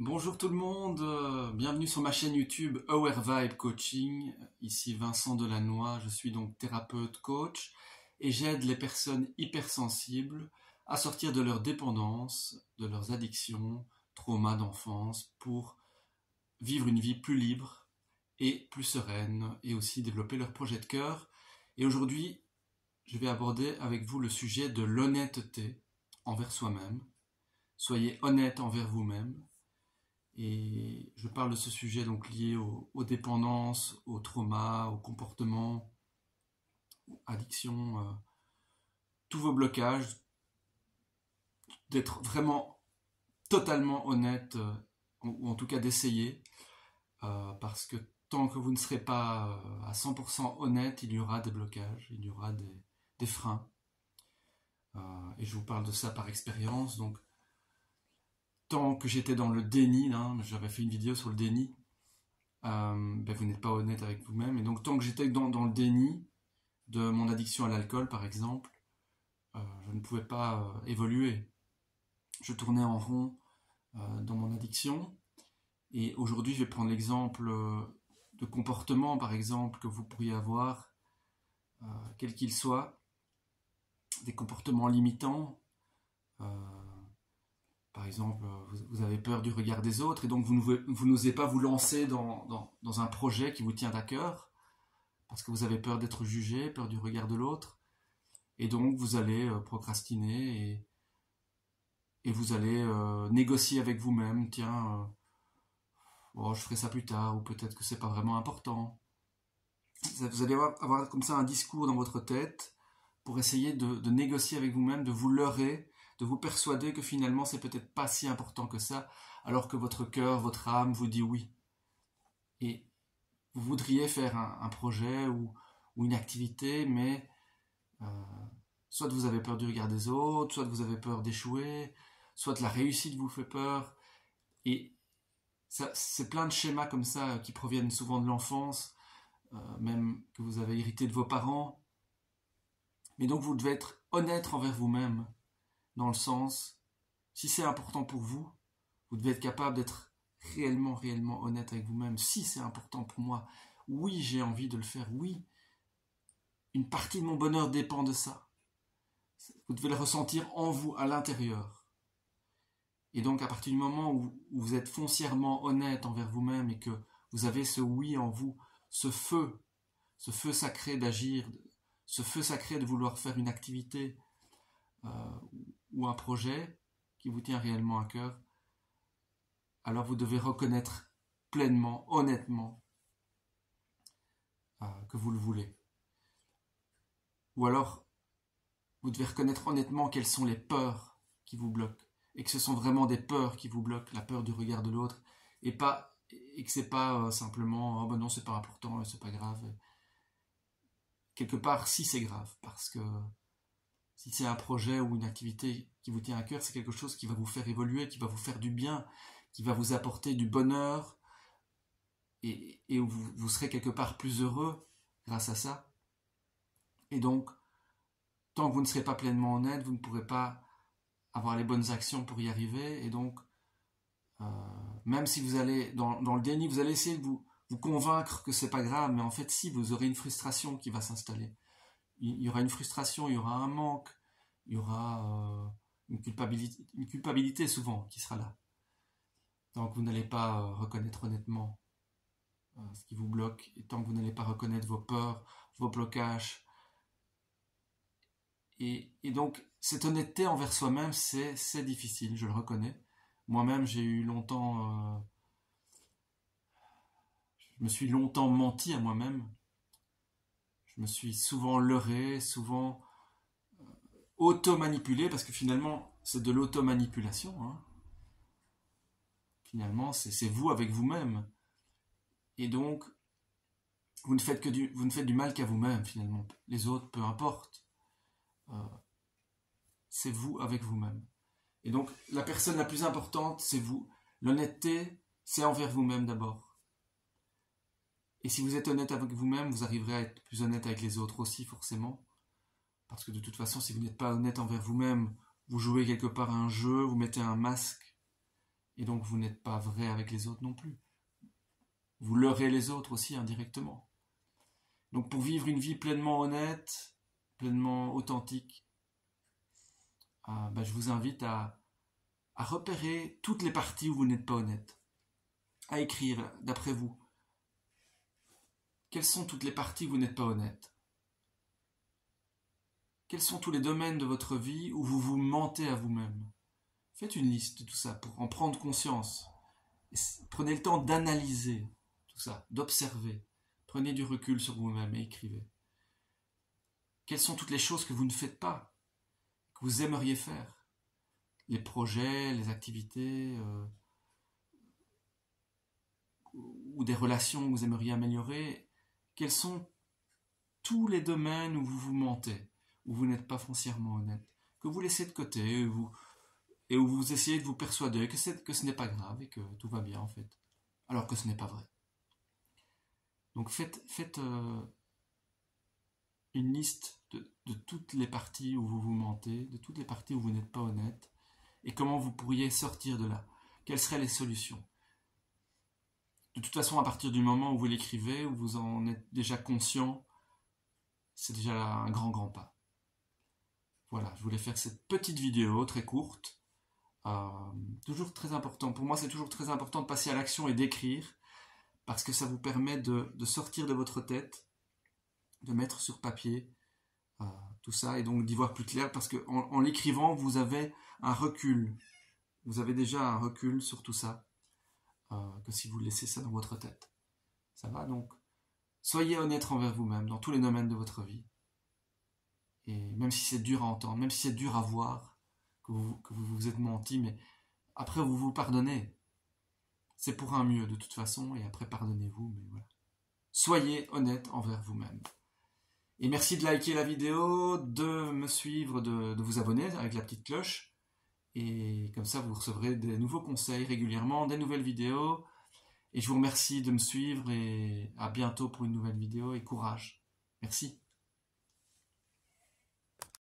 Bonjour tout le monde, bienvenue sur ma chaîne YouTube Aware Vibe Coaching. Ici Vincent Delannoy, je suis donc thérapeute coach et j'aide les personnes hypersensibles à sortir de leur dépendance, de leurs addictions, traumas d'enfance pour vivre une vie plus libre et plus sereine et aussi développer leur projet de cœur. Et aujourd'hui, je vais aborder avec vous le sujet de l'honnêteté envers soi-même. Soyez honnête envers vous-même. Et je parle de ce sujet donc lié aux dépendances, aux traumas, aux comportements, aux addictions, tous vos blocages, d'être vraiment totalement honnête, ou en tout cas d'essayer, parce que tant que vous ne serez pas à 100% honnête, il y aura des blocages, il y aura des freins. Et je vous parle de ça par expérience, donc tant que j'étais dans le déni, j'avais fait une vidéo sur le déni, vous n'êtes pas honnête avec vous-même. Et donc tant que j'étais dans le déni de mon addiction à l'alcool, par exemple, je ne pouvais pas évoluer. Je tournais en rond dans mon addiction. Et aujourd'hui, je vais prendre l'exemple de comportements, par exemple, que vous pourriez avoir, quels qu'ils soient, des comportements limitants. Par exemple, vous avez peur du regard des autres et donc vous n'osez pas vous lancer dans un projet qui vous tient à cœur parce que vous avez peur d'être jugé, peur du regard de l'autre. Et donc vous allez procrastiner et vous allez négocier avec vous-même. Tiens, je ferai ça plus tard ou peut-être que c'est pas vraiment important. Vous allez avoir comme ça un discours dans votre tête pour essayer de négocier avec vous-même, de vous leurrer, de vous persuader que finalement c'est peut-être pas si important que ça, alors que votre cœur, votre âme vous dit oui. Et vous voudriez faire un projet ou une activité, mais soit vous avez peur du regard des autres, soit vous avez peur d'échouer, soit la réussite vous fait peur. Et c'est plein de schémas comme ça qui proviennent souvent de l'enfance, même que vous avez hérité de vos parents. Mais donc vous devez être honnête envers vous-même, dans le sens, si c'est important pour vous, vous devez être capable d'être réellement honnête avec vous-même. Si c'est important pour moi, oui, j'ai envie de le faire, oui, une partie de mon bonheur dépend de ça. Vous devez le ressentir en vous, à l'intérieur. Et donc, à partir du moment où vous êtes foncièrement honnête envers vous-même et que vous avez ce oui en vous, ce feu sacré d'agir, ce feu sacré de vouloir faire une activité, ou un projet qui vous tient réellement à cœur, alors vous devez reconnaître pleinement, honnêtement, que vous le voulez. Ou alors, vous devez reconnaître honnêtement quelles sont les peurs qui vous bloquent, et que ce sont vraiment des peurs qui vous bloquent, la peur du regard de l'autre, et que c'est pas simplement oh ben non c'est pas important, c'est pas grave. Quelque part, si c'est grave, parce que si c'est un projet ou une activité qui vous tient à cœur, c'est quelque chose qui va vous faire évoluer, qui va vous faire du bien, qui va vous apporter du bonheur, et où vous serez quelque part plus heureux grâce à ça. Et donc, tant que vous ne serez pas pleinement honnête, vous ne pourrez pas avoir les bonnes actions pour y arriver. Et donc, même si vous allez dans le déni, vous allez essayer de vous convaincre que c'est pas grave, mais en fait, si, vous aurez une frustration qui va s'installer. Il y aura une frustration, il y aura un manque, il y aura une culpabilité souvent qui sera là. Tant que vous n'allez pas reconnaître honnêtement ce qui vous bloque, et tant que vous n'allez pas reconnaître vos peurs, vos blocages. Et donc, cette honnêteté envers soi-même, c'est difficile, je le reconnais. Moi-même, j'ai eu longtemps... je me suis longtemps menti à moi-même. Je me suis souvent leurré, souvent auto-manipulé, parce que finalement, c'est de l'auto-manipulation. Finalement, c'est vous avec vous-même. Et donc, vous ne faites du mal qu'à vous-même, finalement. Les autres, peu importe. C'est vous avec vous-même. Et donc, la personne la plus importante, c'est vous. L'honnêteté, c'est envers vous-même d'abord. Et si vous êtes honnête avec vous-même, vous arriverez à être plus honnête avec les autres aussi, forcément. Parce que de toute façon, si vous n'êtes pas honnête envers vous-même, vous jouez quelque part un jeu, vous mettez un masque, Et donc vous n'êtes pas vrai avec les autres non plus. Vous leurrez les autres aussi indirectement. Donc pour vivre une vie pleinement honnête, pleinement authentique, je vous invite à repérer toutes les parties où vous n'êtes pas honnête, à écrire d'après vous. Quelles sont toutes les parties où vous n'êtes pas honnête? Quels sont tous les domaines de votre vie où vous vous mentez à vous-même? Faites une liste de tout ça pour en prendre conscience. Prenez le temps d'analyser tout ça, d'observer. Prenez du recul sur vous-même et écrivez. Quelles sont toutes les choses que vous ne faites pas, que vous aimeriez faire? Les projets, les activités, ou des relations que vous aimeriez améliorer. Quels sont tous les domaines où vous vous mentez, où vous n'êtes pas foncièrement honnête, que vous laissez de côté, et où vous essayez de vous persuader que ce n'est pas grave et que tout va bien en fait, alors que ce n'est pas vrai. Donc faites une liste de toutes les parties où vous vous mentez, de toutes les parties où vous n'êtes pas honnête, et comment vous pourriez sortir de là. Quelles seraient les solutions? De toute façon, à partir du moment où vous l'écrivez, où vous en êtes déjà conscient, c'est déjà un grand pas. Voilà, je voulais faire cette petite vidéo très courte. Toujours très important. Pour moi, c'est toujours très important de passer à l'action et d'écrire, parce que ça vous permet de sortir de votre tête, de mettre sur papier tout ça, et donc d'y voir plus clair, parce qu'en l'écrivant, vous avez un recul. Vous avez déjà un recul sur tout ça, que si vous laissez ça dans votre tête. Ça va donc? Soyez honnête envers vous-même dans tous les domaines de votre vie. Et même si c'est dur à entendre, même si c'est dur à voir, que vous vous êtes menti, mais après vous vous pardonnez. C'est pour un mieux de toute façon, et après pardonnez-vous, mais voilà. Soyez honnête envers vous-même. Et merci de liker la vidéo, de me suivre, de vous abonner avec la petite cloche. Et comme ça, vous recevrez des nouveaux conseils régulièrement, des nouvelles vidéos. Et je vous remercie de me suivre et à bientôt pour une nouvelle vidéo et courage. Merci.